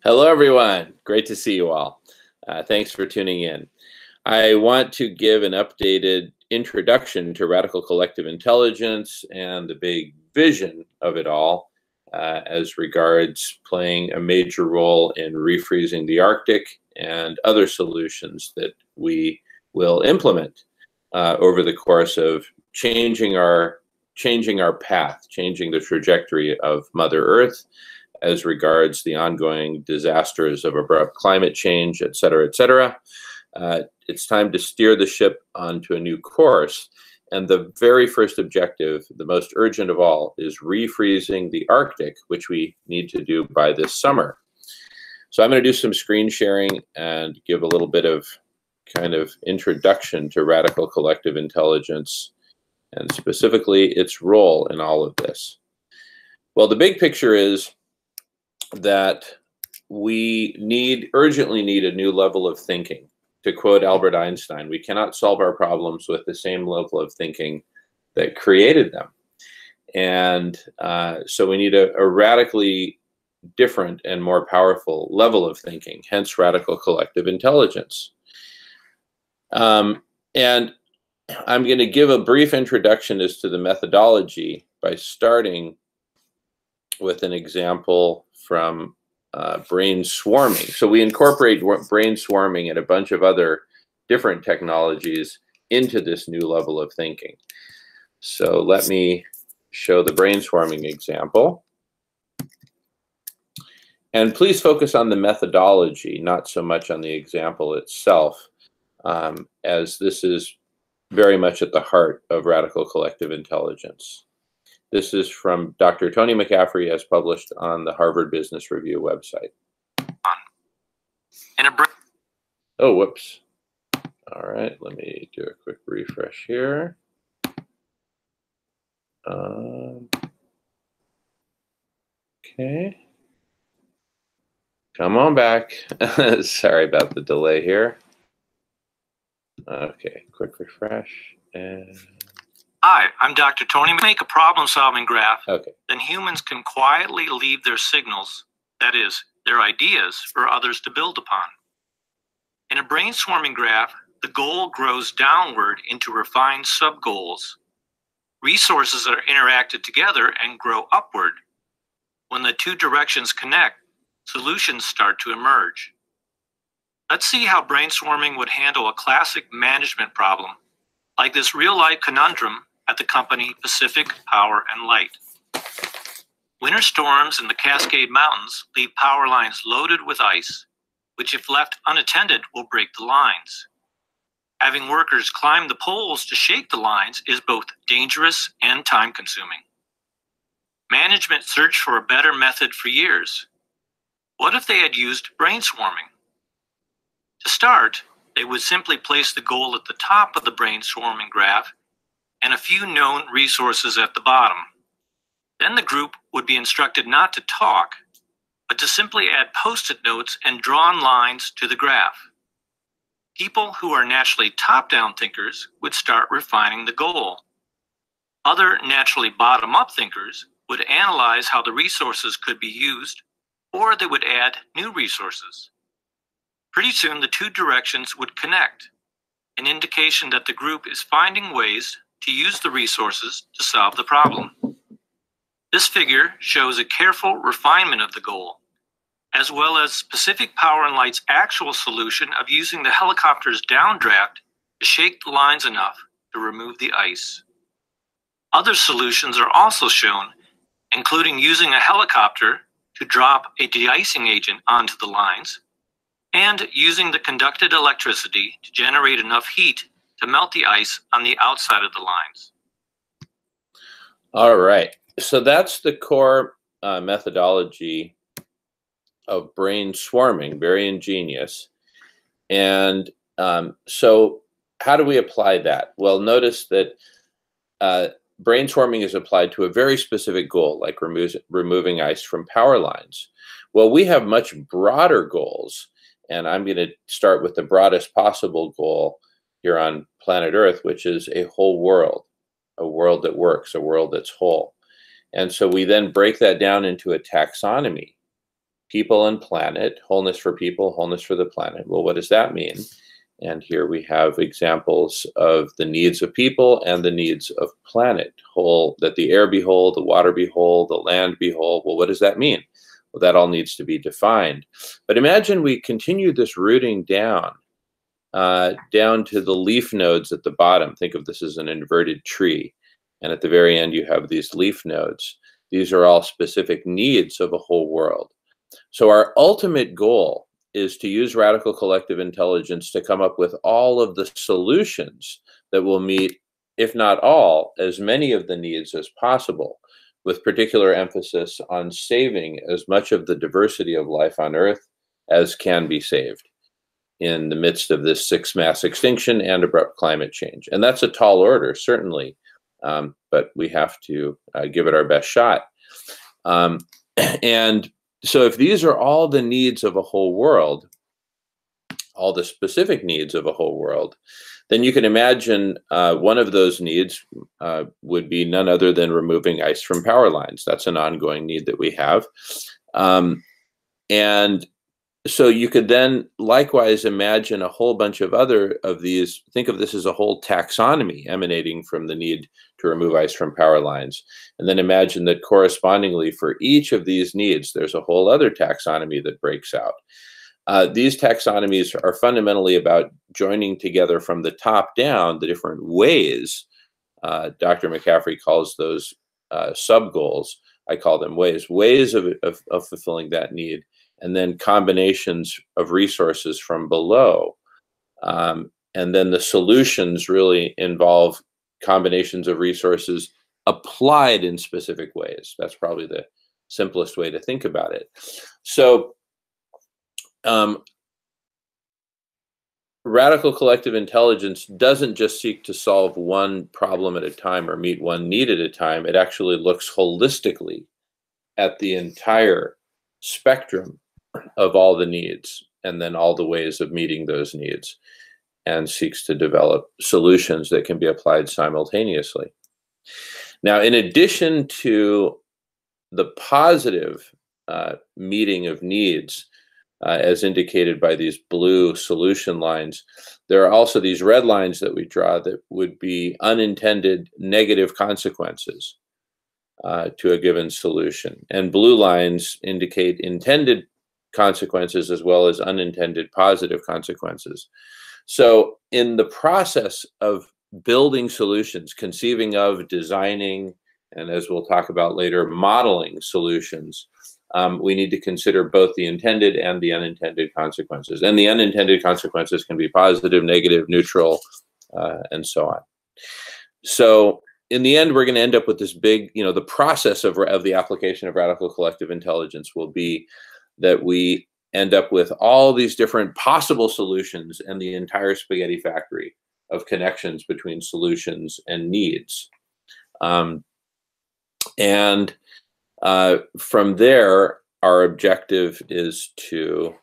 Hello, everyone. Great to see you all. Thanks for tuning in. I want to give an updated introduction to radical collective intelligence and the big vision of it all as regards playing a major role in refreezing the Arctic and other solutions that we will implement over the course of changing our path, changing the trajectory of Mother Earth as regards the ongoing disasters of abrupt climate change, et cetera, et cetera. It's time to steer the ship onto a new course. And the very first objective, the most urgent of all, is refreezing the Arctic, which we need to do by this summer. So I'm going to do some screen sharing and give a little bit of kind of introduction to radical collective intelligence and specifically its role in all of this. Well, the big picture is that we urgently need a new level of thinking. To quote Albert Einstein, we cannot solve our problems with the same level of thinking that created them. And so we need a radically different and more powerful level of thinking, hence radical collective intelligence. And I'm going to give a brief introduction as to the methodology by starting with an example from brain swarming. So we incorporate brain swarming and a bunch of other different technologies into this new level of thinking. So let me show the brain swarming example. And please focus on the methodology, not so much on the example itself, as this is very much at the heart of radical collective intelligence. This is from Dr. Tony McCaffrey, as published on the Harvard Business Review website. Oh, whoops. All right, let me do a quick refresh here. Okay. Come on back. Sorry about the delay here. Okay, quick refresh. And hi, I'm Dr. Tony. Make a problem-solving graph. Okay. Then humans can quietly leave their signals, that is, their ideas, for others to build upon. In a brainstorming graph, the goal grows downward into refined sub-goals. Resources are interacted together and grow upward. When the two directions connect, solutions start to emerge. Let's see how brainstorming would handle a classic management problem, like this real-life conundrum at the company Pacific Power and Light. Winter storms in the Cascade Mountains leave power lines loaded with ice, which if left unattended will break the lines. Having workers climb the poles to shake the lines is both dangerous and time-consuming. Management searched for a better method for years. What if they had used brainstorming? To start, they would simply place the goal at the top of the brainstorming graph and a few known resources at the bottom. Then the group would be instructed not to talk, but to simply add post-it notes and drawn lines to the graph. People who are naturally top-down thinkers would start refining the goal. Other naturally bottom-up thinkers would analyze how the resources could be used, or they would add new resources. Pretty soon, the two directions would connect, an indication that the group is finding ways to use the resources to solve the problem. This figure shows a careful refinement of the goal, as well as Pacific Power and Light's actual solution of using the helicopter's downdraft to shake the lines enough to remove the ice. Other solutions are also shown, including using a helicopter to drop a de-icing agent onto the lines, and using the conducted electricity to generate enough heat to melt the ice on the outside of the lines. All right, so that's the core methodology of brain swarming, very ingenious. And so how do we apply that? Well, notice that brain swarming is applied to a very specific goal, like removing ice from power lines. Well, we have much broader goals, and I'm going to start with the broadest possible goal here on planet Earth, which is a whole world, a world that works, a world that's whole. And so we then break that down into a taxonomy. people and planet, wholeness for people, wholeness for the planet. Well, what does that mean? And here we have examples of the needs of people and the needs of planet. Whole, that the air be whole, the water be whole, the land be whole. Well, what does that mean? Well, that all needs to be defined. But imagine we continue this rooting down, down to the leaf nodes at the bottom. Think of this as an inverted tree. And at the very end, you have these leaf nodes. These are all specific needs of a whole world. So our ultimate goal is to use radical collective intelligence to come up with all of the solutions that will meet, if not all, as many of the needs as possible, with particular emphasis on saving as much of the diversity of life on Earth as can be saved in the midst of this sixth mass extinction and abrupt climate change. And that's a tall order, certainly, but we have to give it our best shot. And so if these are all the needs of a whole world, all the specific needs of a whole world, then you can imagine one of those needs would be none other than removing ice from power lines. That's an ongoing need that we have. And so you could then likewise imagine a whole bunch of other of these. Think of this as a whole taxonomy emanating from the need to remove ice from power lines. And then imagine that correspondingly for each of these needs, there's a whole other taxonomy that breaks out. These taxonomies are fundamentally about joining together from the top down the different ways. Dr. McCaffrey calls those sub-goals. I call them ways of fulfilling that need. And then combinations of resources from below. And then the solutions really involve combinations of resources applied in specific ways. That's probably the simplest way to think about it. So radical collective intelligence doesn't just seek to solve one problem at a time or meet one need at a time. It actually looks holistically at the entire spectrum of all the needs and then all the ways of meeting those needs, and seeks to develop solutions that can be applied simultaneously. Now, in addition to the positive meeting of needs, as indicated by these blue solution lines, there are also these red lines that we draw that would be unintended negative consequences to a given solution. And blue lines indicate intended consequences as well as unintended positive consequences. So in the process of building solutions, conceiving of, designing, and as we'll talk about later, modeling solutions, we need to consider both the intended and the unintended consequences. And the unintended consequences can be positive, negative, neutral, and so on. So in the end, we're going to end up with this big, the process of the application of radical collective intelligence will be that we end up with all these different possible solutions and the entire spaghetti factory of connections between solutions and needs. And from there, our objective is to,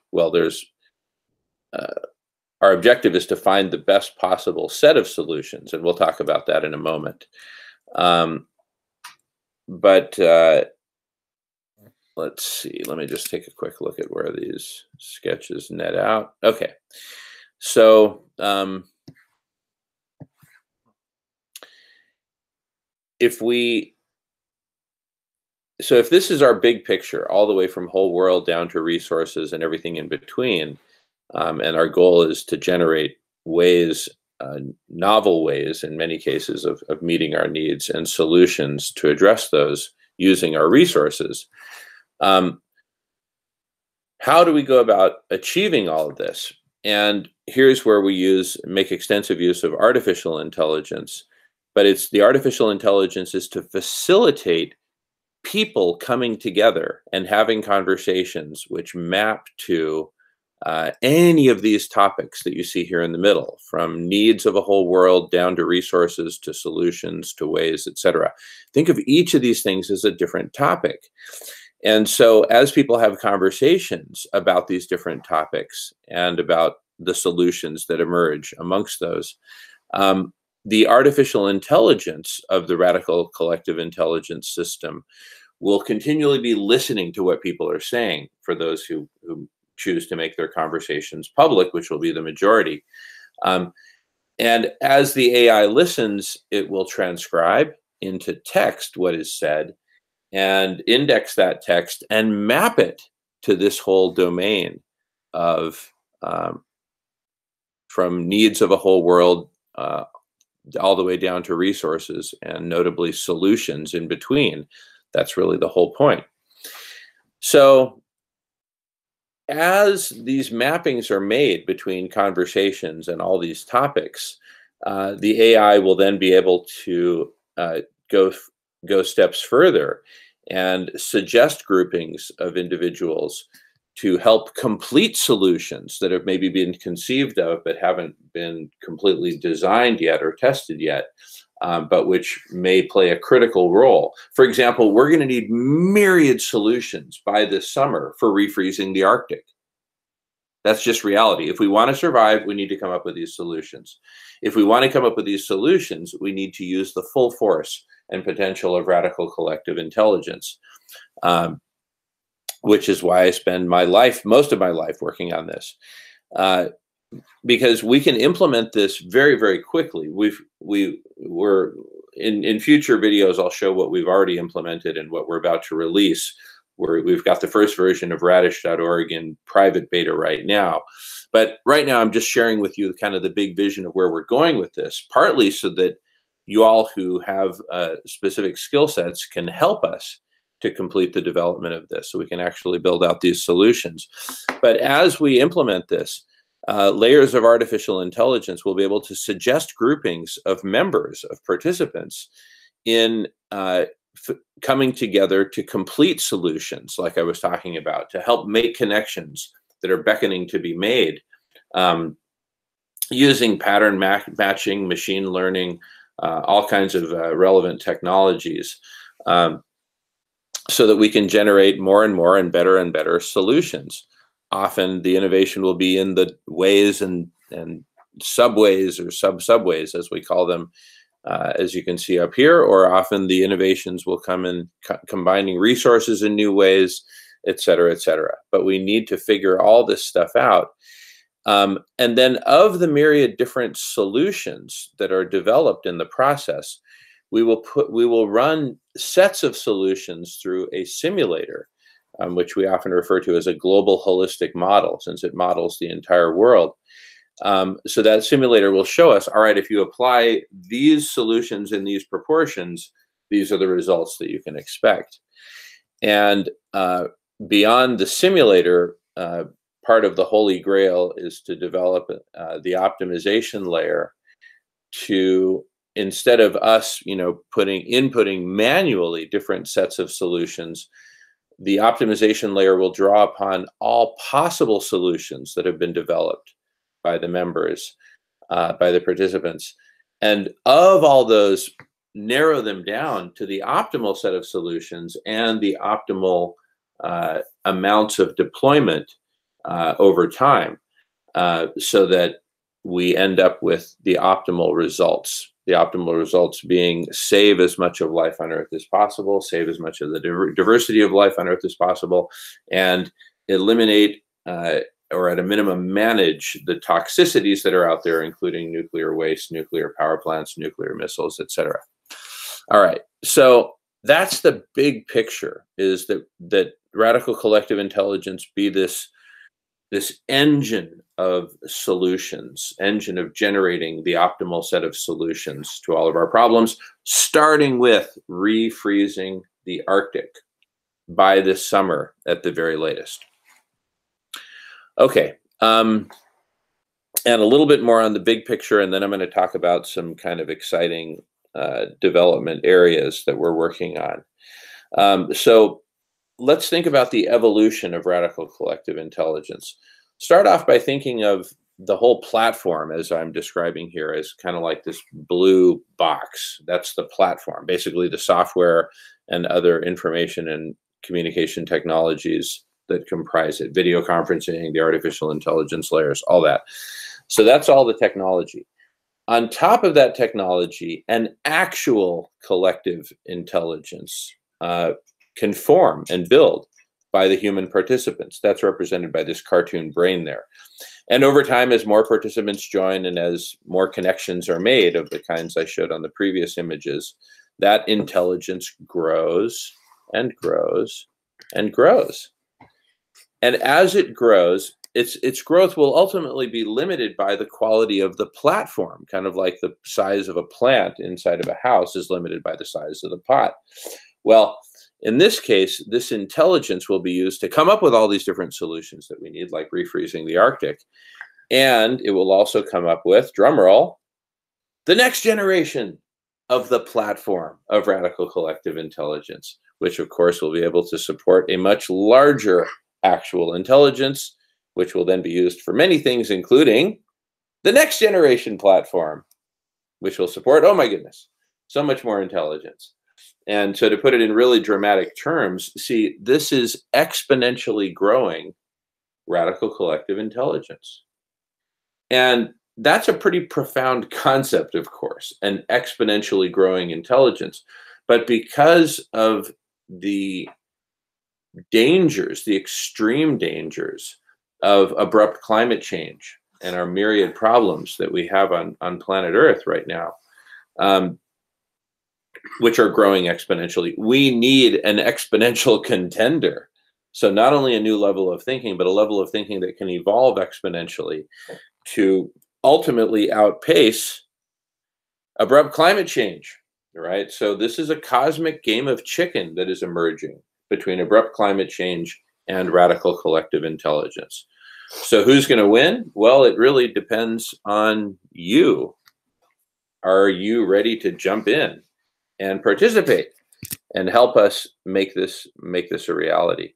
our objective is to find the best possible set of solutions, and we'll talk about that in a moment. Let's see, let me just take a quick look at where these sketches net out. Okay, so if this is our big picture, all the way from whole world down to resources and everything in between, and our goal is to generate ways, novel ways in many cases of meeting our needs and solutions to address those using our resources. How do we go about achieving all of this? And here's where we make extensive use of artificial intelligence, but it's the artificial intelligence is to facilitate people coming together and having conversations which map to any of these topics that you see here in the middle, from needs of a whole world down to resources, to solutions, to ways, etc. Think of each of these things as a different topic. And so as people have conversations about these different topics and about the solutions that emerge amongst those, the artificial intelligence of the radical collective intelligence system will continually be listening to what people are saying for those who choose to make their conversations public, which will be the majority. And as the AI listens, it will transcribe into text what is said and index that text and map it to this whole domain of from needs of a whole world all the way down to resources and notably solutions in between. That's really the whole point. So as these mappings are made between conversations and all these topics, the AI will then be able to go steps further and suggest groupings of individuals to help complete solutions that have maybe been conceived of but haven't been completely designed yet or tested yet, but which may play a critical role. For example, we're going to need myriad solutions by this summer for refreezing the Arctic. That's just reality. If we want to survive, we need to come up with these solutions. If we want to come up with these solutions, we need to use the full force and potential of radical collective intelligence, which is why I spend most of my life working on this, because we can implement this very, very quickly. In future videos, I'll show what we've already implemented and what we're about to release. We've got the first version of radish.org in private beta right now. But right now, I'm just sharing with you kind of the big vision of where we're going with this, partly so that you all who have specific skill sets can help us to complete the development of this so we can actually build out these solutions. But as we implement this, layers of artificial intelligence will be able to suggest groupings of members, of participants in coming together to complete solutions, like I was talking about, to help make connections that are beckoning to be made using pattern matching, machine learning, all kinds of relevant technologies, so that we can generate more and more and better solutions. Often the innovation will be in the ways and subways or sub-subways, as we call them, as you can see up here, or often the innovations will come in combining resources in new ways, et cetera, et cetera. But we need to figure all this stuff out. And then of the myriad different solutions that are developed in the process, we will run sets of solutions through a simulator, which we often refer to as a global holistic model, since it models the entire world. So that simulator will show us, all right, if you apply these solutions in these proportions, these are the results that you can expect. And beyond the simulator, part of the Holy Grail is to develop the optimization layer to, instead of us, inputting manually different sets of solutions, the optimization layer will draw upon all possible solutions that have been developed by the members, by the participants. And of all those, narrow them down to the optimal set of solutions and the optimal amounts of deployment over time, so that we end up with the optimal results. The optimal results being save as much of life on Earth as possible, save as much of the diversity of life on Earth as possible, and eliminate or at a minimum manage the toxicities that are out there, including nuclear waste, nuclear power plants, nuclear missiles, etc. All right, so that's the big picture, is that radical collective intelligence be this engine of solutions, engine of generating the optimal set of solutions to all of our problems, starting with refreezing the Arctic by this summer at the very latest. Okay, and a little bit more on the big picture, and then I'm going to talk about some kind of exciting development areas that we're working on. So let's think about the evolution of radical collective intelligence. Start off by thinking of the whole platform, as I'm describing here, as kind of like this blue box. That's the platform, basically the software and other information and communication technologies that comprise it, video conferencing, the artificial intelligence layers, all that. So that's all the technology. On top of that technology, an actual collective intelligence can form and build by the human participants. That's represented by this cartoon brain there. And over time, as more participants join and as more connections are made of the kinds I showed on the previous images, that intelligence grows and grows and grows. And as it grows, its growth will ultimately be limited by the quality of the platform, kind of like the size of a plant inside of a house is limited by the size of the pot. Well, in this case, this intelligence will be used to come up with all these different solutions that we need, like refreezing the Arctic. And it will also come up with, drumroll, the next generation of the platform of radical collective intelligence, which of course will be able to support a much larger actual intelligence, which will then be used for many things, including the next generation platform, which will support, oh my goodness, so much more intelligence. And so to put it in really dramatic terms, see, this is exponentially growing radical collective intelligence. And that's a pretty profound concept, of course, an exponentially growing intelligence. But because of the dangers, the extreme dangers of abrupt climate change and our myriad problems that we have on planet Earth right now, which are growing exponentially, we need an exponential contender. So not only a new level of thinking, but a level of thinking that can evolve exponentially to ultimately outpace abrupt climate change, right? So this is a cosmic game of chicken that is emerging between abrupt climate change and radical collective intelligence. So who's going to win? Well, it really depends on you. Are you ready to jump in and participate and help us make this a reality?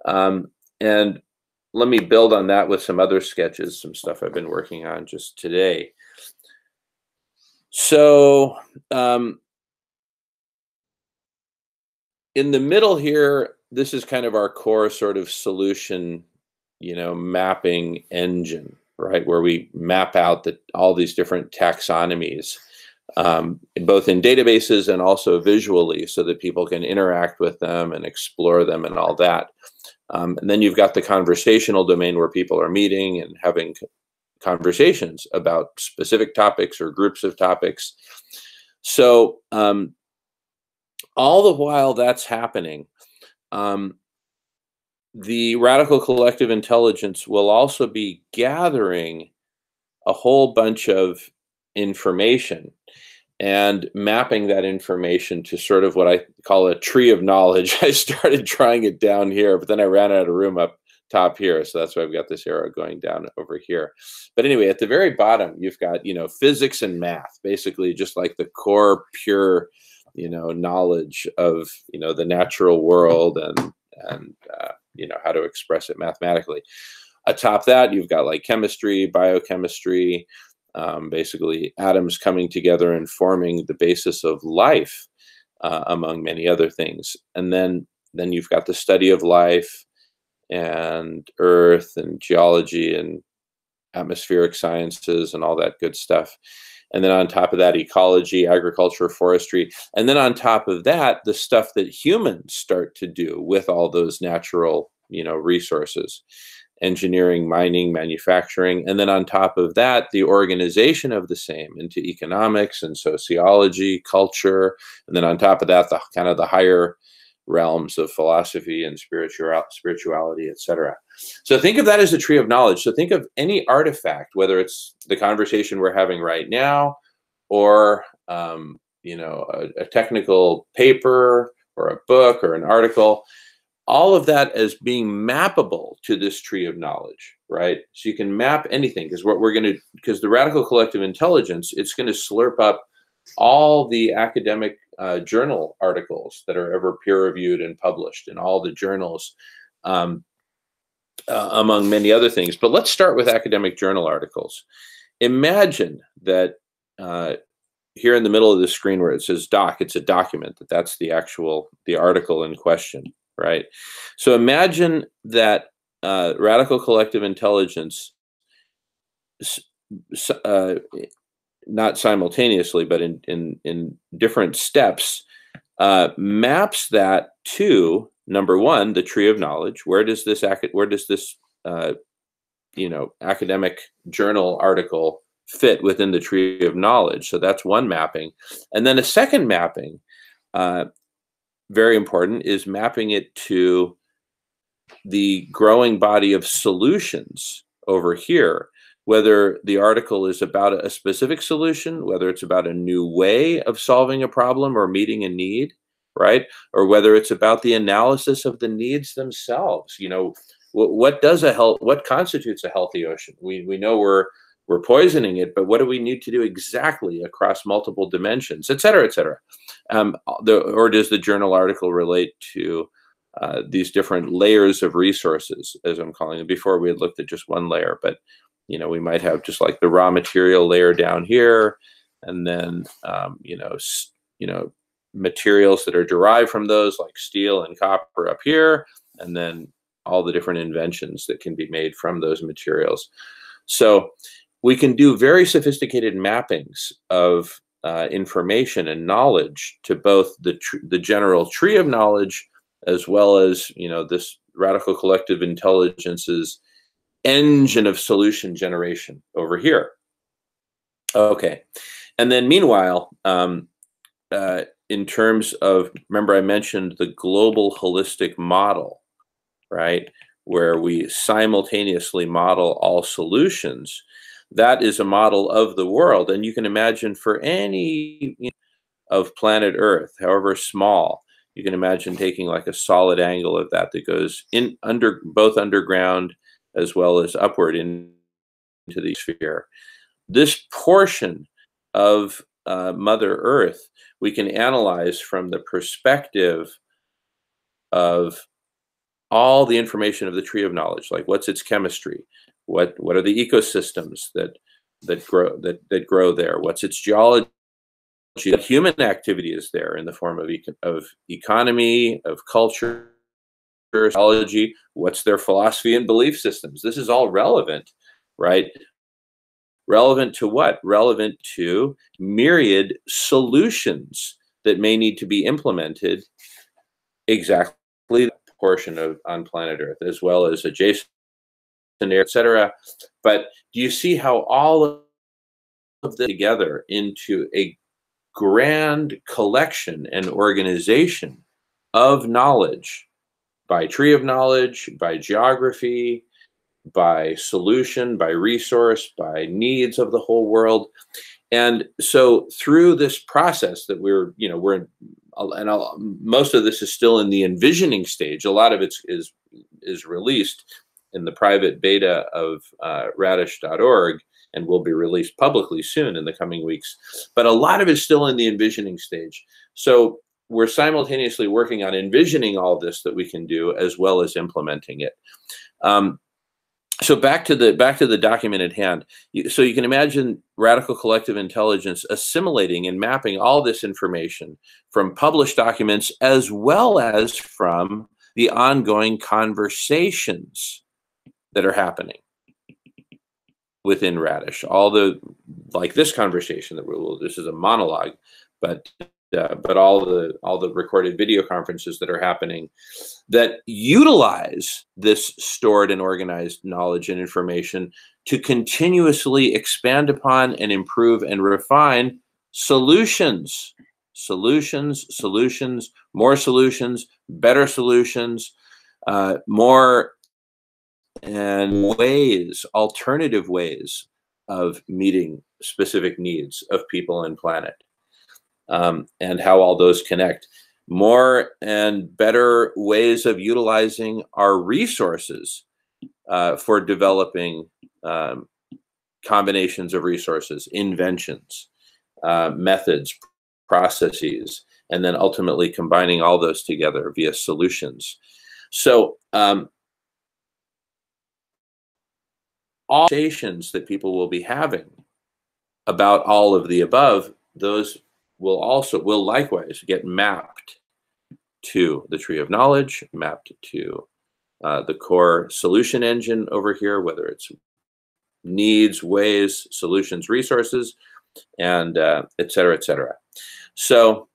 And let me build on that with some other sketches, some stuff I've been working on just today. So in the middle here, this is kind of our core sort of solution, mapping engine, right? Where we map out all these different taxonomies, both in databases and also visually, so that people can interact with them and explore them and all that. And then you've got the conversational domain where people are meeting and having conversations about specific topics or groups of topics. So all the while that's happening, the radical collective intelligence will also be gathering a whole bunch of information and mapping that information to sort of what I call a tree of knowledge. I started drawing it down here, but then I ran out of room up top here. So that's why I've got this arrow going down over here. But anyway, at the very bottom, you've got, physics and math, basically just like the core pure, knowledge of, the natural world and how to express it mathematically. Atop that, you've got like chemistry, biochemistry, basically atoms coming together and forming the basis of life, among many other things. And then you've got the study of life and earth and geology and atmospheric sciences and all that good stuff. And then on top of that, ecology, agriculture, forestry. And then on top of that, the stuff that humans start to do with all those natural, resources. Engineering, mining, manufacturing, and then on top of that, the organization of the same into economics and sociology, culture, and then on top of that, the kind of the higher realms of philosophy and spirituality, etc. So think of that as a tree of knowledge. So think of any artifact, whether it's the conversation we're having right now, or a technical paper, or a book, or an article. All of that as being mappable to this tree of knowledge, right? So you can map anything, because the radical collective intelligence, it's going to slurp up all the academic journal articles that are ever peer-reviewed and published in all the journals, among many other things. But let's start with academic journal articles. Imagine that here in the middle of the screen where it says doc, it's a document, that's the article in question. Right. So imagine that radical collective intelligence, not simultaneously, but in different steps, maps that to, number one, the tree of knowledge. Where does this academic journal article fit within the tree of knowledge? So that's one mapping. And then a second mapping, very important, is mapping it to the growing body of solutions over here, whether the article is about a specific solution, whether it's about a new way of solving a problem or meeting a need, right? Or whether it's about the analysis of the needs themselves. What constitutes a healthy ocean? We know we're poisoning it, but what do we need to do exactly across multiple dimensions, et cetera, et cetera? Or does the journal article relate to these different layers of resources, as I'm calling them? Before, we had looked at just one layer, but we might have just like the raw material layer down here, and then materials that are derived from those, like steel and copper, up here, and then all the different inventions that can be made from those materials. So we can do very sophisticated mappings of information and knowledge to both the general tree of knowledge, as well as this radical collective intelligence's engine of solution generation over here. Okay, and then meanwhile, in terms of, remember I mentioned the global holistic model, right, where we simultaneously model all solutions. That is a model of the world, and you can imagine for any of planet Earth, however small, you can imagine taking like a solid angle of that goes both underground as well as upward into the sphere. This portion of Mother Earth we can analyze from the perspective of all the information of the tree of knowledge, like what's its chemistry, what are the ecosystems that grow there, what's its geology, what human activity is there in the form of economy, of culture, psychology, what's their philosophy and belief systems. This is all relevant, right? Relevant to what? Relevant to myriad solutions that may need to be implemented exactly the portion on planet Earth, as well as adjacent, etc. But do you see how all of this together into a grand collection and organization of knowledge, by tree of knowledge, by geography, by solution, by resource, by needs of the whole world? And so through this process that we're in, and most of this is still in the envisioning stage. A lot of it is released in the private beta of radish.org, and will be released publicly soon in the coming weeks. But a lot of it is still in the envisioning stage. So we're simultaneously working on envisioning all this that we can do, as well as implementing it. So back to the document at hand. So you can imagine radical collective intelligence assimilating and mapping all this information from published documents, as well as from the ongoing conversations that are happening within Radish. Like this conversation this is a monologue, but all the recorded video conferences that are happening that utilize this stored and organized knowledge and information to continuously expand upon and improve and refine solutions, more solutions, better solutions, more and alternative ways of meeting specific needs of people and planet. And how all those connect. More and better ways of utilizing our resources for developing combinations of resources, inventions, methods, processes, and then ultimately combining all those together via solutions. So all conversations that people will be having about all of the above, those will likewise get mapped to the tree of knowledge, mapped to the core solution engine over here, whether it's needs, ways, solutions, resources, and et cetera, et cetera. So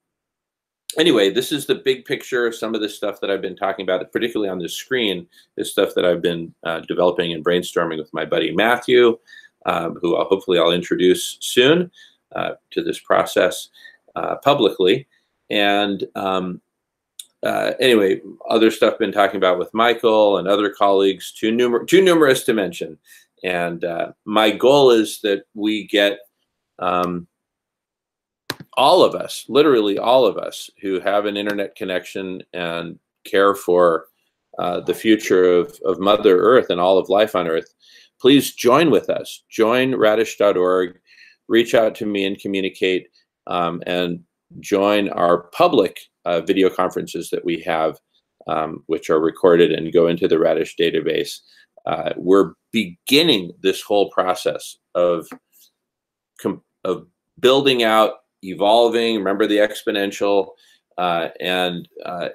Anyway, this is the big picture. Some of the stuff that I've been talking about, particularly on this screen, is stuff that I've been developing and brainstorming with my buddy Matthew, who hopefully I'll introduce soon to this process publicly. And anyway, other stuff been talking about with Michael and other colleagues, too numerous to mention. And my goal is that we get all of us, literally all of us who have an internet connection and care for the future of Mother Earth and all of life on Earth, please join with us. Join radish.org, reach out to me and communicate, and join our public video conferences that we have, which are recorded and go into the Radish database. We're beginning this whole process of building out, evolving, remember the exponential, and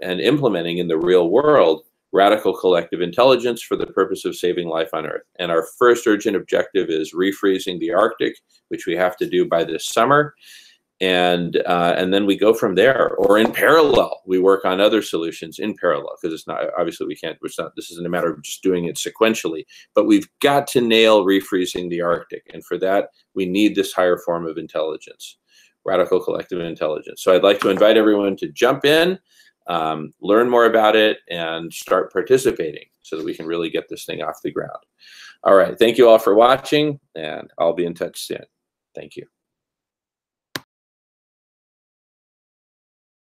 implementing in the real world radical collective intelligence for the purpose of saving life on Earth. And our first urgent objective is refreezing the Arctic, which we have to do by this summer. And then we go from there, or in parallel, we work on other solutions in parallel, because it's not, obviously we can't, this isn't a matter of just doing it sequentially, but we've got to nail refreezing the Arctic. And for that, we need this higher form of intelligence, radical collective intelligence. So I'd like to invite everyone to jump in, learn more about it, and start participating so that we can really get this thing off the ground. All right, thank you all for watching, and I'll be in touch soon. Thank you.